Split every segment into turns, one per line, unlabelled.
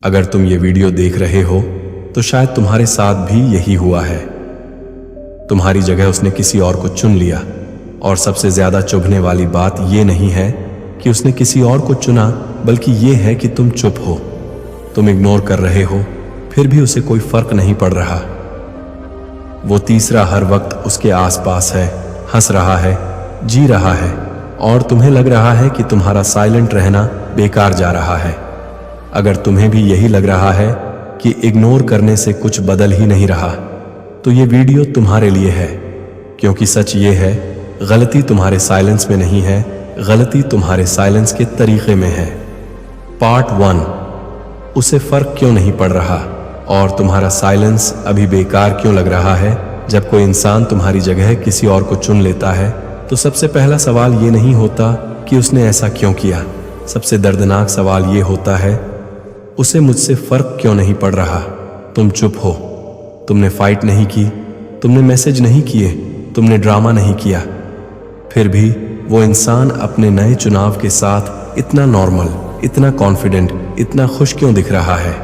अगर तुम ये वीडियो देख रहे हो तो शायद तुम्हारे साथ भी यही हुआ है। तुम्हारी जगह उसने किसी और को चुन लिया। और सबसे ज्यादा चुभने वाली बात यह नहीं है कि उसने किसी और को चुना, बल्कि यह है कि तुम चुप हो। तुम इग्नोर कर रहे हो, फिर भी उसे कोई फर्क नहीं पड़ रहा। वो तीसरा हर वक्त उसके आसपास है, हंस रहा है, जी रहा है, और तुम्हें लग रहा है कि तुम्हारा साइलेंट रहना बेकार जा रहा है। अगर तुम्हें भी यही लग रहा है कि इग्नोर करने से कुछ बदल ही नहीं रहा, तो ये वीडियो तुम्हारे लिए है। क्योंकि सच ये है, गलती तुम्हारे साइलेंस में नहीं है, गलती तुम्हारे साइलेंस के तरीके में है। पार्ट 1, उसे फर्क क्यों नहीं पड़ रहा और तुम्हारा साइलेंस अभी बेकार क्यों लग रहा है। जब कोई इंसान तुम्हारी जगह किसी और को चुन लेता है तो सबसे पहला सवाल ये नहीं होता कि उसने ऐसा क्यों किया। सबसे दर्दनाक सवाल ये होता है, उसे मुझसे फर्क क्यों नहीं पड़ रहा। तुम चुप हो, तुमने फाइट नहीं की, तुमने मैसेज नहीं किए, तुमने ड्रामा नहीं किया, फिर भी वो इंसान अपने नए चुनाव के साथ इतना नॉर्मल, इतना कॉन्फिडेंट, इतना खुश क्यों दिख रहा है।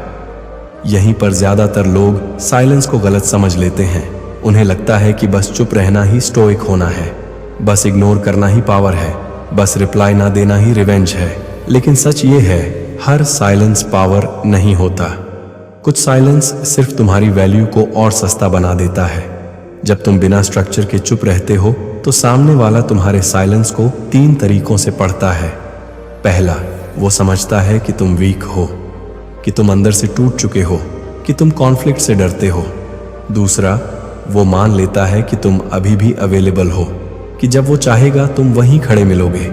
यहीं पर ज्यादातर लोग साइलेंस को गलत समझ लेते हैं। उन्हें लगता है कि बस चुप रहना ही स्टोइक होना है, बस इग्नोर करना ही पावर है, बस रिप्लाई ना देना ही रिवेंज है। लेकिन सच ये है, हर साइलेंस पावर नहीं होता। कुछ साइलेंस सिर्फ तुम्हारी वैल्यू को और सस्ता बना देता है। जब तुम बिना स्ट्रक्चर के चुप रहते हो तो सामने वाला तुम्हारे साइलेंस को 3 तरीकों से पढ़ता है। पहला, वो समझता है कि तुम वीक हो, कि तुम अंदर से टूट चुके हो, कि तुम कॉन्फ्लिक्ट से डरते हो। दूसरा, वो मान लेता है कि तुम अभी भी अवेलेबल हो, कि जब वो चाहेगा तुम वहीं खड़े मिलोगे।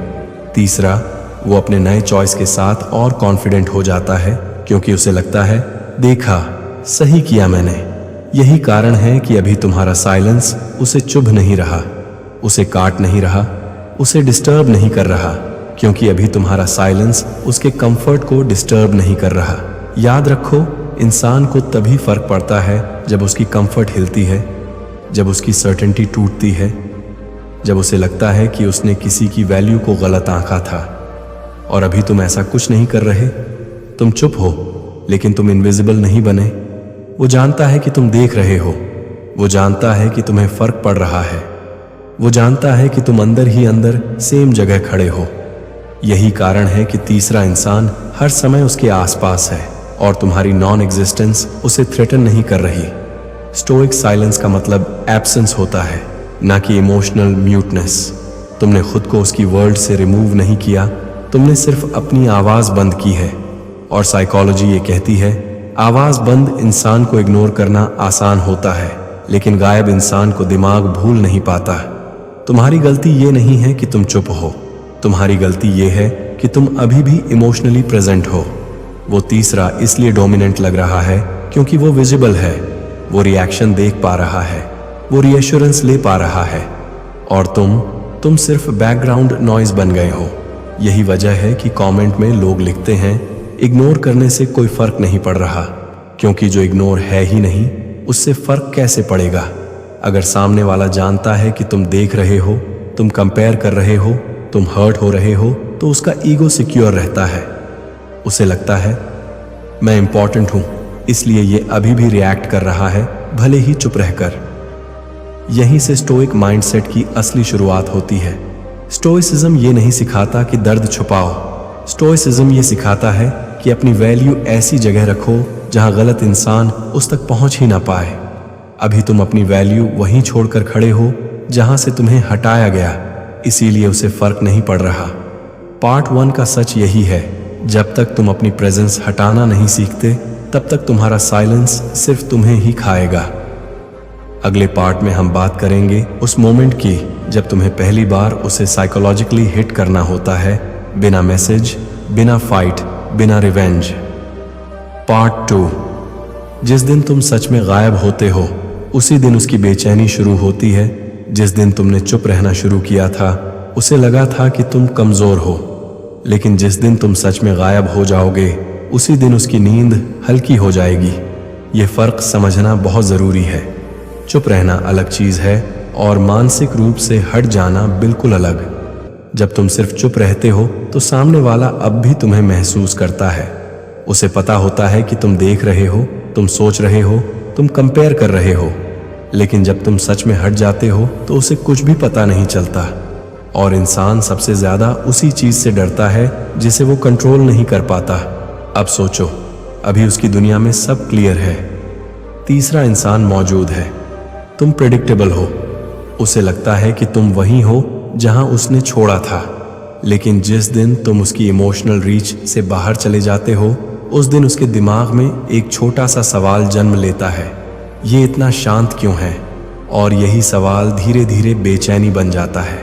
तीसरा, वो अपने नए चॉइस के साथ और कॉन्फिडेंट हो जाता है, क्योंकि उसे लगता है, देखा, सही किया मैंने। यही कारण है कि अभी तुम्हारा साइलेंस उसे चुभ नहीं रहा, उसे काट नहीं रहा, उसे डिस्टर्ब नहीं कर रहा, क्योंकि अभी तुम्हारा साइलेंस उसके कंफर्ट को डिस्टर्ब नहीं कर रहा। याद रखो, इंसान को तभी फर्क पड़ता है जब उसकी कंफर्ट हिलती है, जब उसकी सर्टेनिटी टूटती है, जब उसे लगता है कि उसने किसी की वैल्यू को गलत आंका था। और अभी तुम ऐसा कुछ नहीं कर रहे। तुम चुप हो, लेकिन तुम इनविजिबल नहीं बने। वो जानता है कि तुम देख रहे हो, वो जानता है कि तुम्हें फर्क पड़ रहा है, वो जानता है कि तुम अंदर ही अंदर सेम जगह खड़े हो। यही कारण है कि तीसरा इंसान हर समय उसके आसपास है और तुम्हारी नॉन एग्जिस्टेंस उसे थ्रेटन नहीं कर रही। स्टोइक साइलेंस का मतलब एब्सेंस होता है, ना कि इमोशनल म्यूटनेस। तुमने खुद को उसकी वर्ल्ड से रिमूव नहीं किया, तुमने सिर्फ अपनी आवाज बंद की है। और साइकोलॉजी ये कहती है, आवाज बंद इंसान को इग्नोर करना आसान होता है, लेकिन गायब इंसान को दिमाग भूल नहीं पाता। तुम्हारी गलती ये नहीं है कि तुम चुप हो, तुम्हारी गलती ये है कि तुम अभी भी इमोशनली प्रेजेंट हो। वो तीसरा इसलिए डोमिनेंट लग रहा है क्योंकि वो विजिबल है, वो रिएक्शन देख पा रहा है, वो रीएश्योरेंस ले पा रहा है, और तुम सिर्फ बैकग्राउंड नॉइज बन गए हो। यही वजह है कि कमेंट में लोग लिखते हैं, इग्नोर करने से कोई फर्क नहीं पड़ रहा, क्योंकि जो इग्नोर है ही नहीं, उससे फर्क कैसे पड़ेगा। अगर सामने वाला जानता है कि तुम देख रहे हो, तुम कंपेयर कर रहे हो, तुम हर्ट हो रहे हो, तो उसका ईगो सिक्योर रहता है। उसे लगता है, मैं इंपॉर्टेंट हूं, इसलिए ये अभी भी रिएक्ट कर रहा है, भले ही चुप रहकर। यहीं से स्टोइक माइंडसेट की असली शुरुआत होती है। स्टोइसिज्म ये नहीं सिखाता कि दर्द छुपाओ, स्टोइसिज्म ये सिखाता है कि अपनी वैल्यू ऐसी जगह रखो जहां गलत इंसान उस तक पहुंच ही ना पाए। अभी तुम अपनी वैल्यू वहीं छोड़कर खड़े हो जहां से तुम्हें हटाया गया, इसीलिए उसे फर्क नहीं पड़ रहा। पार्ट 1 का सच यही है, जब तक तुम अपनी प्रेजेंस हटाना नहीं सीखते, तब तक तुम्हारा साइलेंस सिर्फ तुम्हें ही खाएगा। अगले पार्ट में हम बात करेंगे उस मोमेंट की जब तुम्हें पहली बार उसे साइकोलॉजिकली हिट करना होता है, बिना मैसेज, बिना फाइट, बिना रिवेंज। पार्ट 2, जिस दिन तुम सच में गायब होते हो, उसी दिन उसकी बेचैनी शुरू होती है। जिस दिन तुमने चुप रहना शुरू किया था, उसे लगा था कि तुम कमजोर हो, लेकिन जिस दिन तुम सच में गायब हो जाओगे, उसी दिन उसकी नींद हल्की हो जाएगी। ये फर्क समझना बहुत जरूरी है। चुप रहना अलग चीज है और मानसिक रूप से हट जाना बिल्कुल अलग। जब तुम सिर्फ चुप रहते हो तो सामने वाला अब भी तुम्हें महसूस करता है, उसे पता होता है कि तुम देख रहे हो, तुम सोच रहे हो, तुम कंपेयर कर रहे हो, लेकिन जब तुम सच में हट जाते हो तो उसे कुछ भी पता नहीं चलता। और इंसान सबसे ज्यादा उसी चीज से डरता है जिसे वो कंट्रोल नहीं कर पाता। अब सोचो, अभी उसकी दुनिया में सब क्लियर है, तीसरा इंसान मौजूद है, तुम प्रेडिक्टेबल हो, उसे लगता है कि तुम वही हो जहां उसने छोड़ा था। लेकिन जिस दिन तुम उसकी इमोशनल रीच से बाहर चले जाते हो, उस दिन उसके दिमाग में एक छोटा सा सवाल जन्म लेता है, ये इतना शांत क्यों है? और यही सवाल धीरे धीरे बेचैनी बन जाता है।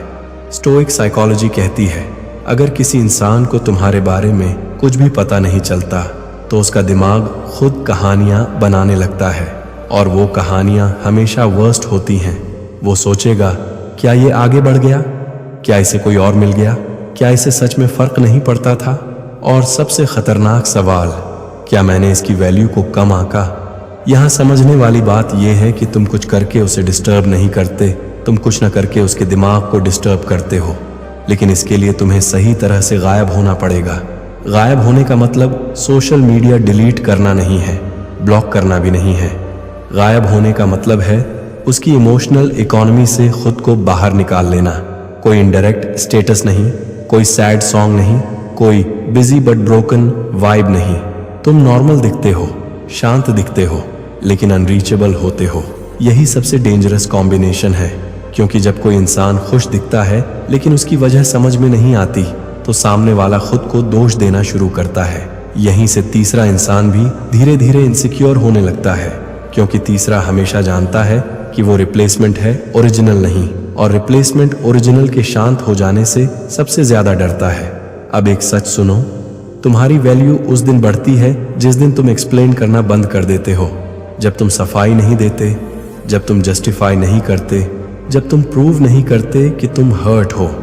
स्टोइक साइकोलॉजी कहती है, अगर किसी इंसान को तुम्हारे बारे में कुछ भी पता नहीं चलता तो उसका दिमाग खुद कहानियां बनाने लगता है, और वो कहानियां हमेशा वर्स्ट होती हैं। वो सोचेगा, क्या ये आगे बढ़ गया? क्या इसे कोई और मिल गया? क्या इसे सच में फर्क नहीं पड़ता था? और सबसे खतरनाक सवाल, क्या मैंने इसकी वैल्यू को कम आंका? यहाँ समझने वाली बात यह है कि तुम कुछ करके उसे डिस्टर्ब नहीं करते, तुम कुछ न करके उसके दिमाग को डिस्टर्ब करते हो। लेकिन इसके लिए तुम्हें सही तरह से गायब होना पड़ेगा। गायब होने का मतलब सोशल मीडिया डिलीट करना नहीं है, ब्लॉक करना भी नहीं है। गायब होने का मतलब है उसकी इमोशनल इकोनॉमी से खुद को बाहर निकाल लेना। कोई इनडायरेक्ट स्टेटस नहीं, कोई सैड सॉन्ग नहीं, कोई बिजी बट ब्रोकन वाइब नहीं। तुम नॉर्मल दिखते हो, शांत दिखते हो, लेकिन अनरीचेबल होते हो। यही सबसे डेंजरस कॉम्बिनेशन है, क्योंकि जब कोई इंसान खुश दिखता है लेकिन उसकी वजह समझ में नहीं आती तो सामने वाला खुद को दोष देना शुरू करता है। यहीं से तीसरा इंसान भी धीरे धीरे इनसिक्योर होने लगता है, क्योंकि तीसरा हमेशा जानता है कि वो रिप्लेसमेंट है, ओरिजिनल नहीं, और रिप्लेसमेंट ओरिजिनल के शांत हो जाने से सबसे ज्यादा डरता है। अब एक सच सुनो, तुम्हारी वैल्यू उस दिन बढ़ती है जिस दिन तुम एक्सप्लेन करना बंद कर देते हो, जब तुम सफाई नहीं देते, जब तुम जस्टिफाई नहीं करते, जब तुम प्रूव नहीं करते कि तुम हर्ट हो।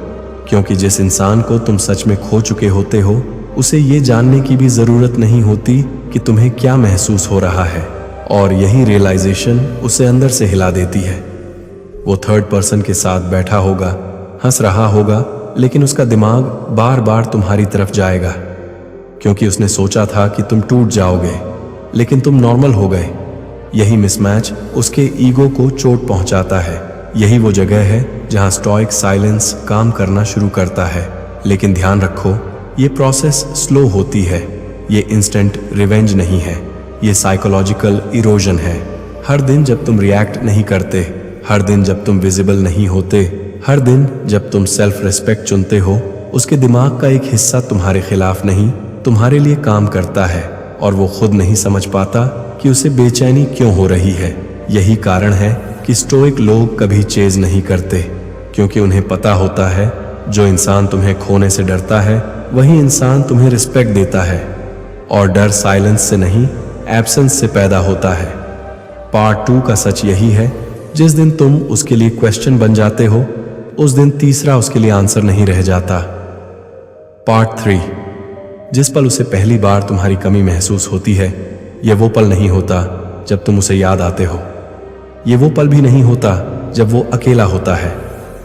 क्योंकि जिस इंसान को तुम सच में खो चुके होते हो, उसे ये जानने की भी जरूरत नहीं होती कि तुम्हें क्या महसूस हो रहा है, और यही रियलाइजेशन उसे अंदर से हिला देती है। वो थर्ड पर्सन के साथ बैठा होगा, हंस रहा होगा, लेकिन उसका दिमाग बार बार तुम्हारी तरफ जाएगा, क्योंकि उसने सोचा था कि तुम टूट जाओगे, लेकिन तुम नॉर्मल हो गए। यही मिसमैच उसके ईगो को चोट पहुंचाता है। यही वो जगह है जहां स्टोइक साइलेंस काम करना शुरू करता है। लेकिन ध्यान रखो, ये प्रोसेस स्लो होती है, ये इंस्टेंट रिवेंज नहीं है, ये साइकोलॉजिकल इरोजन है। हर दिन जब तुम रिएक्ट नहीं करते, हर दिन जब तुम विजिबल नहीं होते, हर दिन जब तुम सेल्फ रिस्पेक्ट चुनते हो, उसके दिमाग का एक हिस्सा तुम्हारे खिलाफ नहीं, तुम्हारे लिए काम करता है, और वो खुद नहीं समझ पाता कि उसे बेचैनी क्यों हो रही है। यही कारण है कि स्टोइक लोग कभी चेज नहीं करते, क्योंकि उन्हें पता होता है जो इंसान तुम्हें खोने से डरता है वही इंसान तुम्हें रिस्पेक्ट देता है। और डर साइलेंस से नहीं, एब्सेंस से पैदा होता है। पार्ट 2 का सच यही है, जिस दिन तुम उसके लिए क्वेश्चन बन जाते हो, उस दिन तीसरा उसके लिए आंसर नहीं रह जाता। पार्ट 3, जिस पल उसे पहली बार तुम्हारी कमी महसूस होती है, यह वो पल नहीं होता जब तुम उसे याद आते हो, ये वो पल भी नहीं होता जब वो अकेला होता है।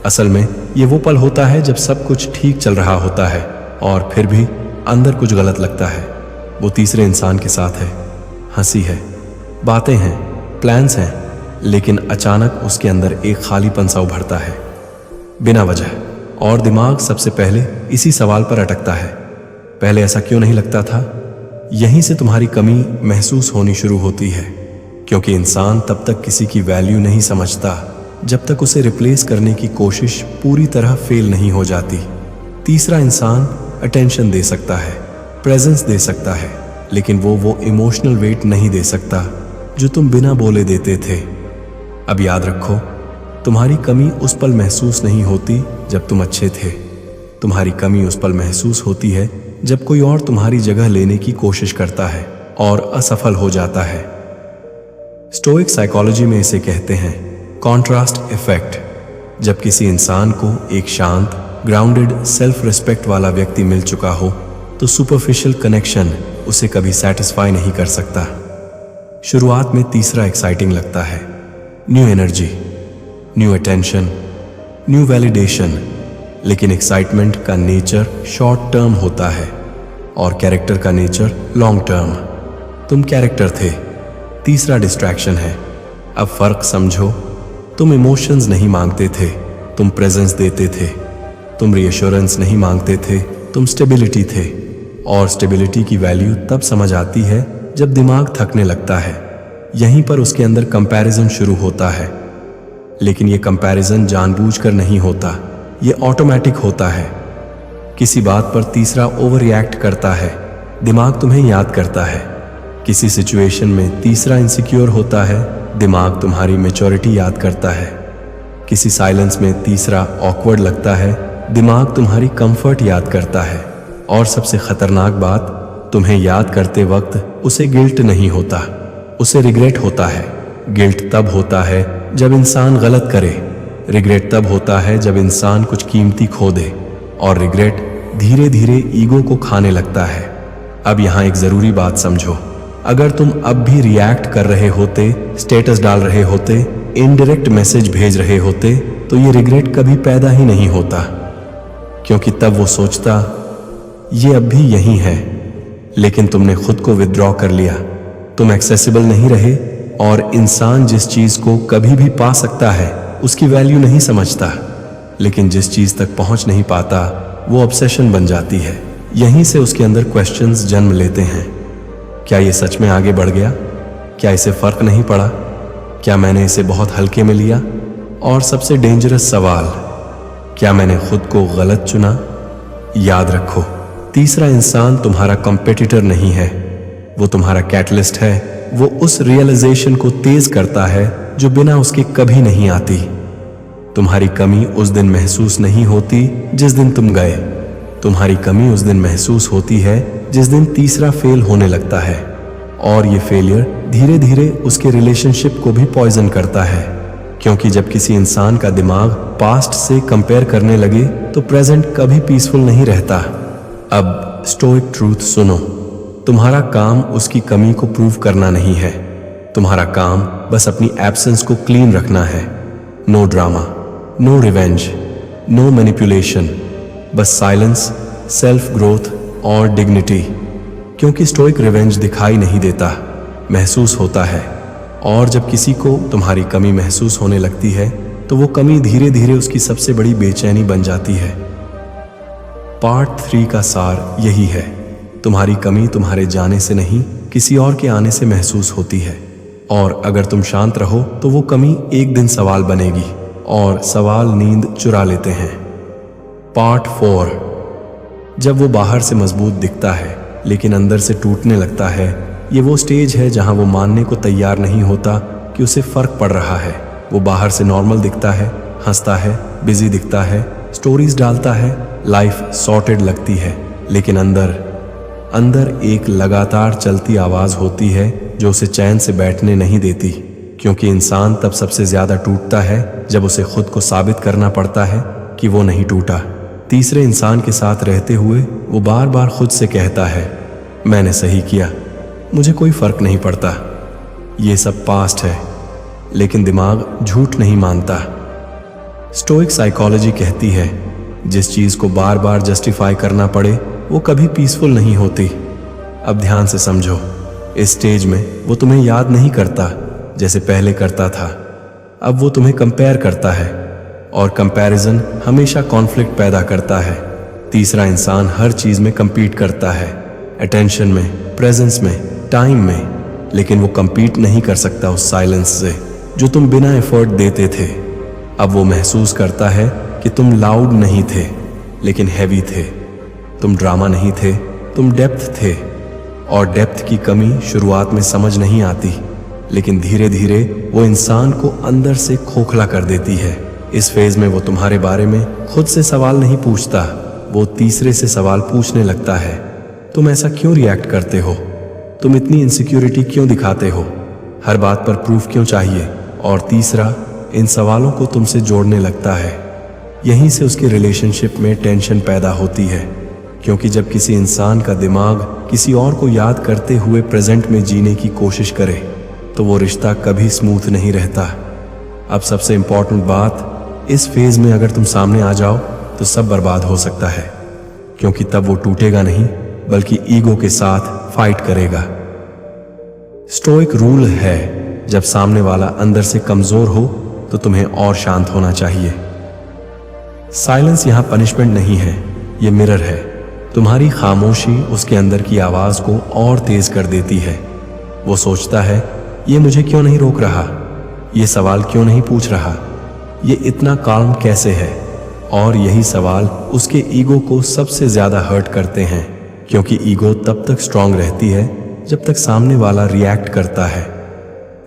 असल में ये वो पल होता है जब सब कुछ ठीक चल रहा होता है और फिर भी अंदर कुछ गलत लगता है। वो तीसरे इंसान के साथ है, हंसी है, बातें हैं, प्लान्स हैं, लेकिन अचानक उसके अंदर एक खालीपन सा उभरता है बिना वजह, और दिमाग सबसे पहले इसी सवाल पर अटकता है, पहले ऐसा क्यों नहीं लगता था? यहीं से तुम्हारी कमी महसूस होनी शुरू होती है, क्योंकि इंसान तब तक किसी की वैल्यू नहीं समझता जब तक उसे रिप्लेस करने की कोशिश पूरी तरह फेल नहीं हो जाती। तीसरा इंसान अटेंशन दे सकता है, प्रेजेंस दे सकता है, लेकिन वो इमोशनल वेट नहीं दे सकता जो तुम बिना बोले देते थे। अब याद रखो, तुम्हारी कमी उस पल महसूस नहीं होती जब तुम अच्छे थे, तुम्हारी कमी उस पल महसूस होती है जब कोई और तुम्हारी जगह लेने की कोशिश करता है और असफल हो जाता है। स्टोइक साइकोलॉजी में इसे कहते हैं कॉन्ट्रास्ट इफेक्ट। जब किसी इंसान को एक शांत, ग्राउंडेड, सेल्फ रिस्पेक्ट वाला व्यक्ति मिल चुका हो तो सुपरफिशियल कनेक्शन उसे कभी सेटिस्फाई नहीं कर सकता। शुरुआत में तीसरा एक्साइटिंग लगता है, new energy, new attention, new validation, लेकिन एक्साइटमेंट का नेचर शॉर्ट टर्म होता है और कैरेक्टर का नेचर लॉन्ग टर्म। तुम कैरेक्टर थे। तीसरा डिस्ट्रैक्शन है। अब फर्क समझो। तुम इमोशंस नहीं मांगते थे, तुम प्रेजेंस देते थे। तुम रीअश्योरेंस नहीं मांगते थे, तुम स्टेबिलिटी थे। और स्टेबिलिटी की वैल्यू तब समझ आती है जब दिमाग थकने लगता है। यहीं पर उसके अंदर कंपैरिजन शुरू होता है। लेकिन ये कंपैरिजन जानबूझकर नहीं होता, ये ऑटोमेटिक होता है। किसी बात पर तीसरा ओवर रिएक्ट करता है, दिमाग तुम्हें याद करता है। किसी सिचुएशन में तीसरा इनसिक्योर होता है, दिमाग तुम्हारी मैच्योरिटी याद करता है। किसी साइलेंस में तीसरा ऑकवर्ड लगता है, दिमाग तुम्हारी कंफर्ट याद करता है। और सबसे खतरनाक बात, तुम्हें याद करते वक्त उसे गिल्ट नहीं होता, उसे रिग्रेट होता है। गिल्ट तब होता है जब इंसान गलत करे, रिग्रेट तब होता है जब इंसान कुछ कीमती खो दे। और रिग्रेट धीरे धीरे ईगो को खाने लगता है। अब यहाँ एक जरूरी बात समझो, अगर तुम अब भी रिएक्ट कर रहे होते, स्टेटस डाल रहे होते, इनडायरेक्ट मैसेज भेज रहे होते, तो ये रिग्रेट कभी पैदा ही नहीं होता। क्योंकि तब वो सोचता ये अब भी यही है, लेकिन तुमने खुद को विथड्रॉ कर लिया। तुम एक्सेसिबल नहीं रहे। और इंसान जिस चीज को कभी भी पा सकता है उसकी वैल्यू नहीं समझता, लेकिन जिस चीज तक पहुंच नहीं पाता वो ऑब्सेशन बन जाती है। यहीं से उसके अंदर क्वेश्चंस जन्म लेते हैं। क्या ये सच में आगे बढ़ गया? क्या इसे फर्क नहीं पड़ा? क्या मैंने इसे बहुत हल्के में लिया? और सबसे डेंजरस सवाल, क्या मैंने खुद को गलत चुना? याद रखो, तीसरा इंसान तुम्हारा कॉम्पिटिटर नहीं है, वो तुम्हारा कैटलिस्ट है। वो उस रियलाइजेशन को तेज करता है जो बिना उसके कभी नहीं आती। तुम्हारी कमी उस दिन महसूस नहीं होती जिस दिन तुम गए। तुम्हारी कमी उस दिन महसूस होती है जिस दिन तीसरा फेल होने लगता है। और ये फेलियर धीरे धीरे उसके रिलेशनशिप को भी पॉइजन करता है। क्योंकि जब किसी इंसान का दिमाग पास्ट से कंपेयर करने लगे तो प्रेजेंट कभी पीसफुल नहीं रहता। अब स्टोइक ट्रूथ सुनो, तुम्हारा काम उसकी कमी को प्रूव करना नहीं है। तुम्हारा काम बस अपनी एब्सेंस को क्लीन रखना है। No drama, no revenge, no manipulation, बस साइलेंस, सेल्फ ग्रोथ और डिग्निटी। क्योंकि स्टोइक रिवेंज दिखाई नहीं देता, महसूस होता है। और जब किसी को तुम्हारी कमी महसूस होने लगती है तो वो कमी धीरे धीरे उसकी सबसे बड़ी बेचैनी बन जाती है। पार्ट 3 का सार यही है, तुम्हारी कमी तुम्हारे जाने से नहीं, किसी और के आने से महसूस होती है। और अगर तुम शांत रहो तो वो कमी एक दिन सवाल बनेगी, और सवाल नींद चुरा लेते हैं। पार्ट 4, जब वो बाहर से मजबूत दिखता है लेकिन अंदर से टूटने लगता है, ये वो स्टेज है जहां वो मानने को तैयार नहीं होता कि उसे फर्क पड़ रहा है। वो बाहर से नॉर्मल दिखता है, हंसता है, बिजी दिखता है, स्टोरीज डालता है, लाइफ सॉर्टेड लगती है, लेकिन अंदर एक लगातार चलती आवाज होती है जो उसे चैन से बैठने नहीं देती। क्योंकि इंसान तब सबसे ज्यादा टूटता है जब उसे खुद को साबित करना पड़ता है कि वो नहीं टूटा। तीसरे इंसान के साथ रहते हुए वो बार बार खुद से कहता है, मैंने सही किया, मुझे कोई फर्क नहीं पड़ता। ये सब पास्ट है, लेकिन दिमाग झूठ नहीं मानता। स्टोइक साइकोलॉजी कहती है, जिस चीज को बार बार जस्टिफाई करना पड़े वो कभी पीसफुल नहीं होती। अब ध्यान से समझो, इस स्टेज में वो तुम्हें याद नहीं करता जैसे पहले करता था। अब वो तुम्हें कंपेयर करता है, और कंपैरिजन हमेशा कॉन्फ्लिक्ट पैदा करता है। तीसरा इंसान हर चीज में कंपीट करता है, अटेंशन में, प्रेजेंस में, टाइम में, लेकिन वो कंपीट नहीं कर सकता उस साइलेंस से जो तुम बिना एफर्ट देते थे। अब वो महसूस करता है कि तुम लाउड नहीं थे लेकिन हैवी थे, तुम ड्रामा नहीं थे, तुम डेप्थ थे। और डेप्थ की कमी शुरुआत में समझ नहीं आती, लेकिन धीरे धीरे वो इंसान को अंदर से खोखला कर देती है। इस फेज में वो तुम्हारे बारे में खुद से सवाल नहीं पूछता, वो तीसरे से सवाल पूछने लगता है, तुम ऐसा क्यों रिएक्ट करते हो? तुम इतनी इनसिक्योरिटी क्यों दिखाते हो? हर बात पर प्रूफ क्यों चाहिए? और तीसरा इन सवालों को तुमसे जोड़ने लगता है। यहीं से उसके रिलेशनशिप में टेंशन पैदा होती है, क्योंकि जब किसी इंसान का दिमाग किसी और को याद करते हुए प्रेजेंट में जीने की कोशिश करे तो वो रिश्ता कभी स्मूथ नहीं रहता। अब सबसे इंपॉर्टेंट बात, इस फेज में अगर तुम सामने आ जाओ तो सब बर्बाद हो सकता है, क्योंकि तब वो टूटेगा नहीं, बल्कि ईगो के साथ फाइट करेगा। स्टोइक रूल है, जब सामने वाला अंदर से कमजोर हो तो तुम्हें और शांत होना चाहिए। साइलेंस यहां पनिशमेंट नहीं है, ये मिरर है। तुम्हारी खामोशी उसके अंदर की आवाज को और तेज कर देती है। वो सोचता है, ये मुझे क्यों नहीं रोक रहा, ये सवाल क्यों नहीं पूछ रहा, ये इतना काम कैसे है। और यही सवाल उसके ईगो को सबसे ज्यादा हर्ट करते हैं, क्योंकि ईगो तब तक स्ट्रांग रहती है जब तक सामने वाला रिएक्ट करता है।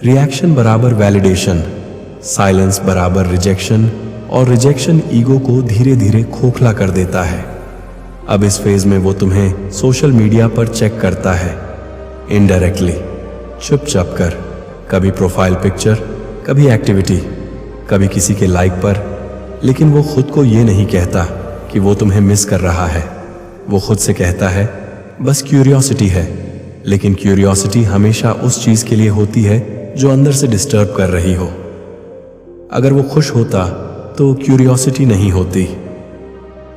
रिएक्शन बराबर वैलिडेशन, साइलेंस बराबर रिजेक्शन, और रिजेक्शन ईगो को धीरे धीरे खोखला कर देता है। अब इस फेज में वो तुम्हें सोशल मीडिया पर चेक करता है, इनडायरेक्टली, चुपचाप कर, कभी प्रोफाइल पिक्चर, कभी एक्टिविटी, कभी किसी के लाइक पर। लेकिन वो खुद को ये नहीं कहता कि वो तुम्हें मिस कर रहा है। वो खुद से कहता है, बस क्यूरियोसिटी है। लेकिन क्यूरियोसिटी हमेशा उस चीज के लिए होती है जो अंदर से डिस्टर्ब कर रही हो। अगर वो खुश होता तो क्यूरियोसिटी नहीं होती।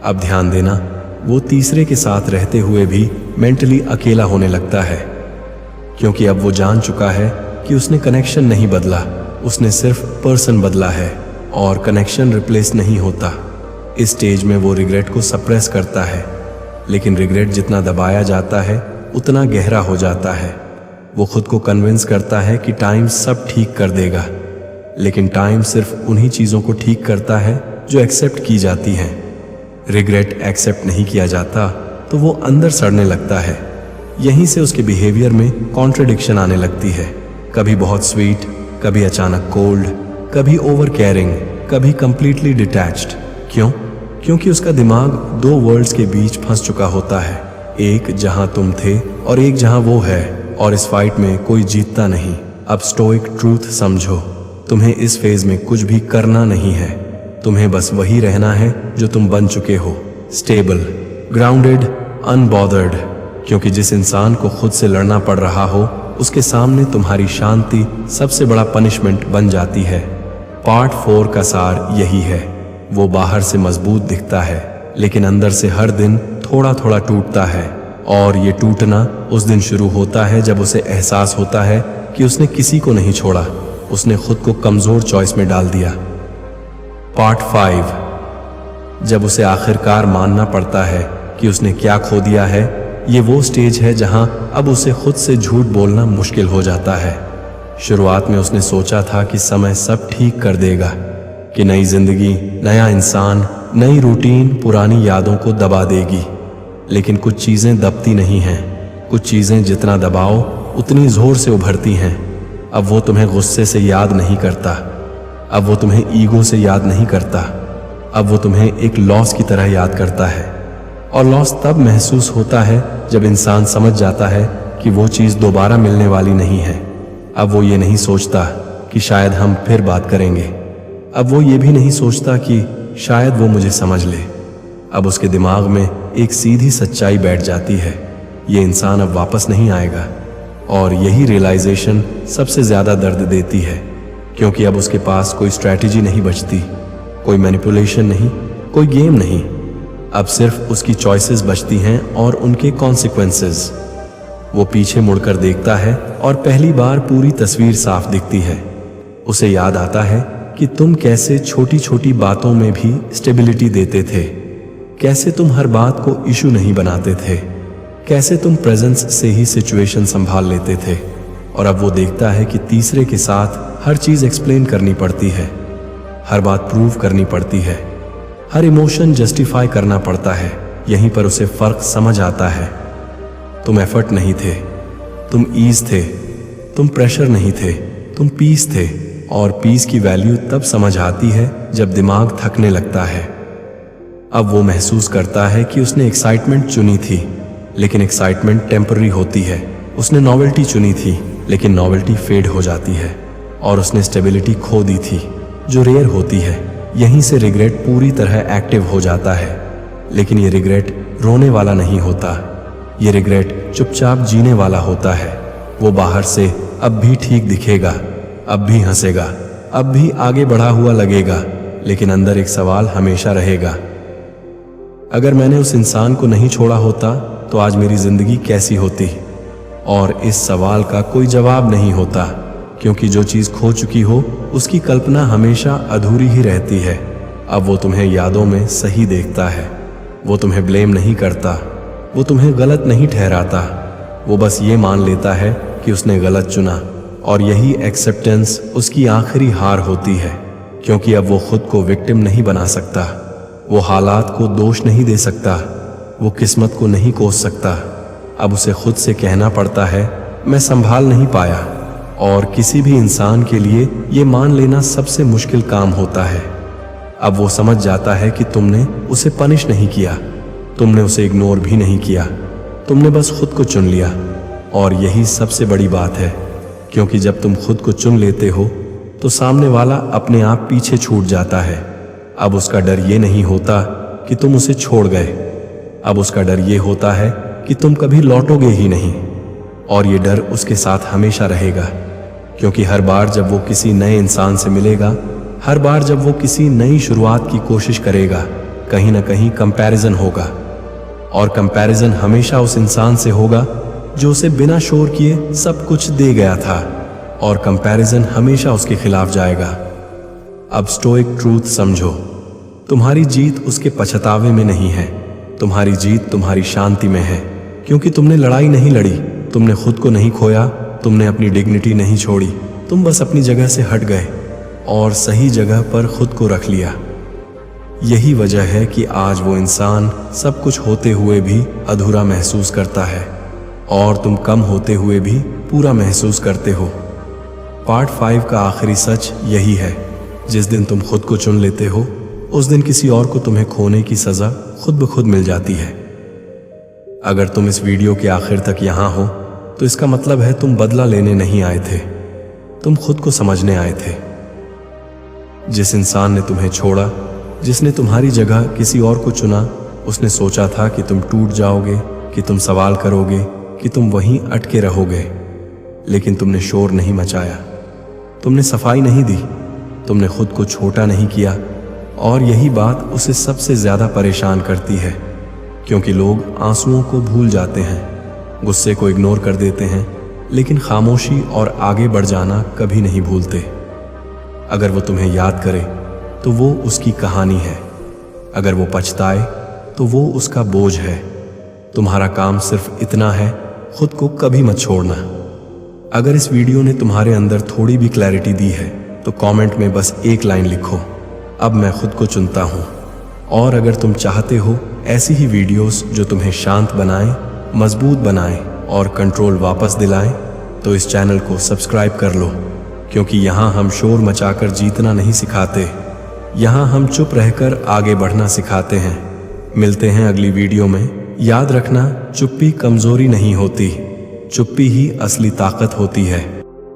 अब ध्यान देना, वो तीसरे के साथ रहते हुए भी मेंटली अकेला होने लगता है, क्योंकि अब वो जान चुका है कि उसने कनेक्शन नहीं बदला, उसने सिर्फ पर्सन बदला है, और कनेक्शन रिप्लेस नहीं होता। इस स्टेज में वो रिग्रेट को सप्रेस करता है, लेकिन रिग्रेट जितना दबाया जाता है उतना गहरा हो जाता है। वो खुद को कन्विंस करता है कि टाइम सब ठीक कर देगा, लेकिन टाइम सिर्फ उन्हीं चीजों को ठीक करता है जो एक्सेप्ट की जाती हैं। रिग्रेट एक्सेप्ट नहीं किया जाता तो वो अंदर सड़ने लगता है। यहीं से उसके बिहेवियर में कॉन्ट्रडिक्शन आने लगती है, कभी बहुत स्वीट, कभी अचानक कोल्ड, कभी ओवर केयरिंग, कभी कंप्लीटली डिटैच्ड। क्यों? क्योंकि उसका दिमाग दो वर्ल्ड्स के बीच फंस चुका होता है, एक जहां तुम थे और एक जहां वो है, और इस फाइट में कोई जीतता नहीं। अब स्टोइक ट्रूथ समझो, तुम्हें इस फेज में कुछ भी करना नहीं है, तुम्हें बस वही रहना है जो तुम बन चुके हो, स्टेबल, ग्राउंडेड, अनबॉदर्ड। क्योंकि जिस इंसान को खुद से लड़ना पड़ रहा हो, उसके सामने तुम्हारी शांति सबसे बड़ा पनिशमेंट बन जाती है। पार्ट 4 का सार यही है। वो बाहर से मजबूत दिखता है, लेकिन अंदर से हर दिन थोड़ा थोड़ा टूटता है, और ये टूटना उस दिन शुरू होता है जब उसे एहसास होता है कि उसने किसी को नहीं छोड़ा, उसने खुद को कमजोर चॉइस में डाल दिया। पार्ट 5, जब उसे आखिरकार मानना पड़ता है कि उसने क्या खो दिया है। ये वो स्टेज है जहां अब उसे खुद से झूठ बोलना मुश्किल हो जाता है। शुरुआत में उसने सोचा था कि समय सब ठीक कर देगा, कि नई जिंदगी, नया इंसान, नई रूटीन पुरानी यादों को दबा देगी। लेकिन कुछ चीजें दबती नहीं हैं, कुछ चीजें जितना दबाओ उतनी जोर से उभरती हैं। अब वो तुम्हें गुस्से से याद नहीं करता, अब वो तुम्हें ईगो से याद नहीं करता, अब वो तुम्हें एक लॉस की तरह याद करता है। और लॉस तब महसूस होता है जब इंसान समझ जाता है कि वो चीज़ दोबारा मिलने वाली नहीं है। अब वो ये नहीं सोचता कि शायद हम फिर बात करेंगे, अब वो ये भी नहीं सोचता कि शायद वो मुझे समझ ले। अब उसके दिमाग में एक सीधी सच्चाई बैठ जाती है, ये इंसान अब वापस नहीं आएगा। और यही रियलाइजेशन सबसे ज्यादा दर्द देती है, क्योंकि अब उसके पास कोई स्ट्रैटेजी नहीं बचती, कोई मैनिपुलेशन नहीं, कोई गेम नहीं। अब सिर्फ उसकी चॉइसेस बचती हैं और उनके कॉन्सिक्वेंसेस। वो पीछे मुड़कर देखता है और पहली बार पूरी तस्वीर साफ दिखती है। उसे याद आता है कि तुम कैसे छोटी छोटी बातों में भी स्टेबिलिटी देते थे, कैसे तुम हर बात को इशू नहीं बनाते थे, कैसे तुम प्रेजेंस से ही सिचुएशन संभाल लेते थे। और अब वो देखता है कि तीसरे के साथ हर चीज एक्सप्लेन करनी पड़ती है, हर बात प्रूव करनी पड़ती है, हर इमोशन जस्टिफाई करना पड़ता है। यहीं पर उसे फर्क समझ आता है। तुम एफर्ट नहीं थे, तुम ईज थे, तुम प्रेशर नहीं थे, तुम पीस थे। और पीस की वैल्यू तब समझ आती है जब दिमाग थकने लगता है। अब वो महसूस करता है कि उसने एक्साइटमेंट चुनी थी, लेकिन एक्साइटमेंट टेम्पररी होती है। उसने नॉवेल्टी चुनी थी, लेकिन नॉवेल्टी फेड हो जाती है। और उसने स्टेबिलिटी खो दी थी, जो रेयर होती है। यहीं से रिग्रेट पूरी तरह एक्टिव हो जाता है। लेकिन ये रिग्रेट रोने वाला नहीं होता, ये रिग्रेट चुपचाप जीने वाला होता है। वो बाहर से अब भी ठीक दिखेगा, अब भी हंसेगा, अब भी आगे बढ़ा हुआ लगेगा, लेकिन अंदर एक सवाल हमेशा रहेगा, अगर मैंने उस इंसान को नहीं छोड़ा होता तो आज मेरी जिंदगी कैसी होती। और इस सवाल का कोई जवाब नहीं होता, क्योंकि जो चीज खो चुकी हो उसकी कल्पना हमेशा अधूरी ही रहती है। अब वो तुम्हें यादों में सही देखता है, वो तुम्हें ब्लेम नहीं करता, वो तुम्हें गलत नहीं ठहराता। वो बस ये मान लेता है कि उसने गलत चुना, और यही एक्सेप्टेंस उसकी आखिरी हार होती है। क्योंकि अब वो खुद को विक्टिम नहीं बना सकता, वो हालात को दोष नहीं दे सकता, वो किस्मत को नहीं कोस सकता। अब उसे खुद से कहना पड़ता है, मैं संभाल नहीं पाया। और किसी भी इंसान के लिए ये मान लेना सबसे मुश्किल काम होता है। अब वो समझ जाता है कि तुमने उसे पनिश नहीं किया, तुमने उसे इग्नोर भी नहीं किया, तुमने बस खुद को चुन लिया। और यही सबसे बड़ी बात है, क्योंकि जब तुम खुद को चुन लेते हो तो सामने वाला अपने आप पीछे छूट जाता है। अब उसका डर ये नहीं होता कि तुम उसे छोड़ गए, अब उसका डर ये होता है कि तुम कभी लौटोगे ही नहीं। और ये डर उसके साथ हमेशा रहेगा, क्योंकि हर बार जब वो किसी नए इंसान से मिलेगा, हर बार जब वो किसी नई शुरुआत की कोशिश करेगा, कहीं ना कहीं कंपैरिजन होगा। और कंपैरिजन हमेशा उस इंसान से होगा जो उसे बिना शोर किए सब कुछ दे गया था, और कंपैरिजन हमेशा उसके खिलाफ जाएगा। अब स्टोइक ट्रूथ समझो, तुम्हारी जीत उसके पछतावे में नहीं है, तुम्हारी जीत तुम्हारी शांति में है। क्योंकि तुमने लड़ाई नहीं लड़ी, तुमने खुद को नहीं खोया, तुमने अपनी डिग्निटी नहीं छोड़ी, तुम बस अपनी जगह से हट गए और सही जगह पर खुद को रख लिया। यही वजह है कि आज वो इंसान सब कुछ होते हुए भी अधूरा महसूस करता है, और तुम कम होते हुए भी पूरा महसूस करते हो। पार्ट 5 का आखिरी सच यही है, जिस दिन तुम खुद को चुन लेते हो, उस दिन किसी और को तुम्हें खोने की सजा खुद ब खुद मिल जाती है। अगर तुम इस वीडियो के आखिर तक यहाँ हो तो इसका मतलब है तुम बदला लेने नहीं आए थे, तुम खुद को समझने आए थे। जिस इंसान ने तुम्हें छोड़ा, जिसने तुम्हारी जगह किसी और को चुना, उसने सोचा था कि तुम टूट जाओगे, कि तुम सवाल करोगे, कि तुम वहीं अटके रहोगे। लेकिन तुमने शोर नहीं मचाया, तुमने सफाई नहीं दी, तुमने खुद को छोटा नहीं किया। और यही बात उसे सबसे ज्यादा परेशान करती है, क्योंकि लोग आंसुओं को भूल जाते हैं, गुस्से को इग्नोर कर देते हैं, लेकिन खामोशी और आगे बढ़ जाना कभी नहीं भूलते। अगर वो तुम्हें याद करे तो वो उसकी कहानी है, अगर वो पछताए तो वो उसका बोझ है। तुम्हारा काम सिर्फ इतना है, खुद को कभी मत छोड़ना। अगर इस वीडियो ने तुम्हारे अंदर थोड़ी भी क्लैरिटी दी है तो कमेंट में बस एक लाइन लिखो, अब मैं खुद को चुनता हूं। और अगर तुम चाहते हो ऐसी ही वीडियोस जो तुम्हें शांत बनाएं, मजबूत बनाएं और कंट्रोल वापस दिलाएं, तो इस चैनल को सब्सक्राइब कर लो, क्योंकि यहाँ हम शोर मचाकर जीतना नहीं सिखाते, यहाँ हम चुप रहकर आगे बढ़ना सिखाते हैं। मिलते हैं अगली वीडियो में। याद रखना, चुप्पी कमजोरी नहीं होती, चुप्पी ही असली ताकत होती है।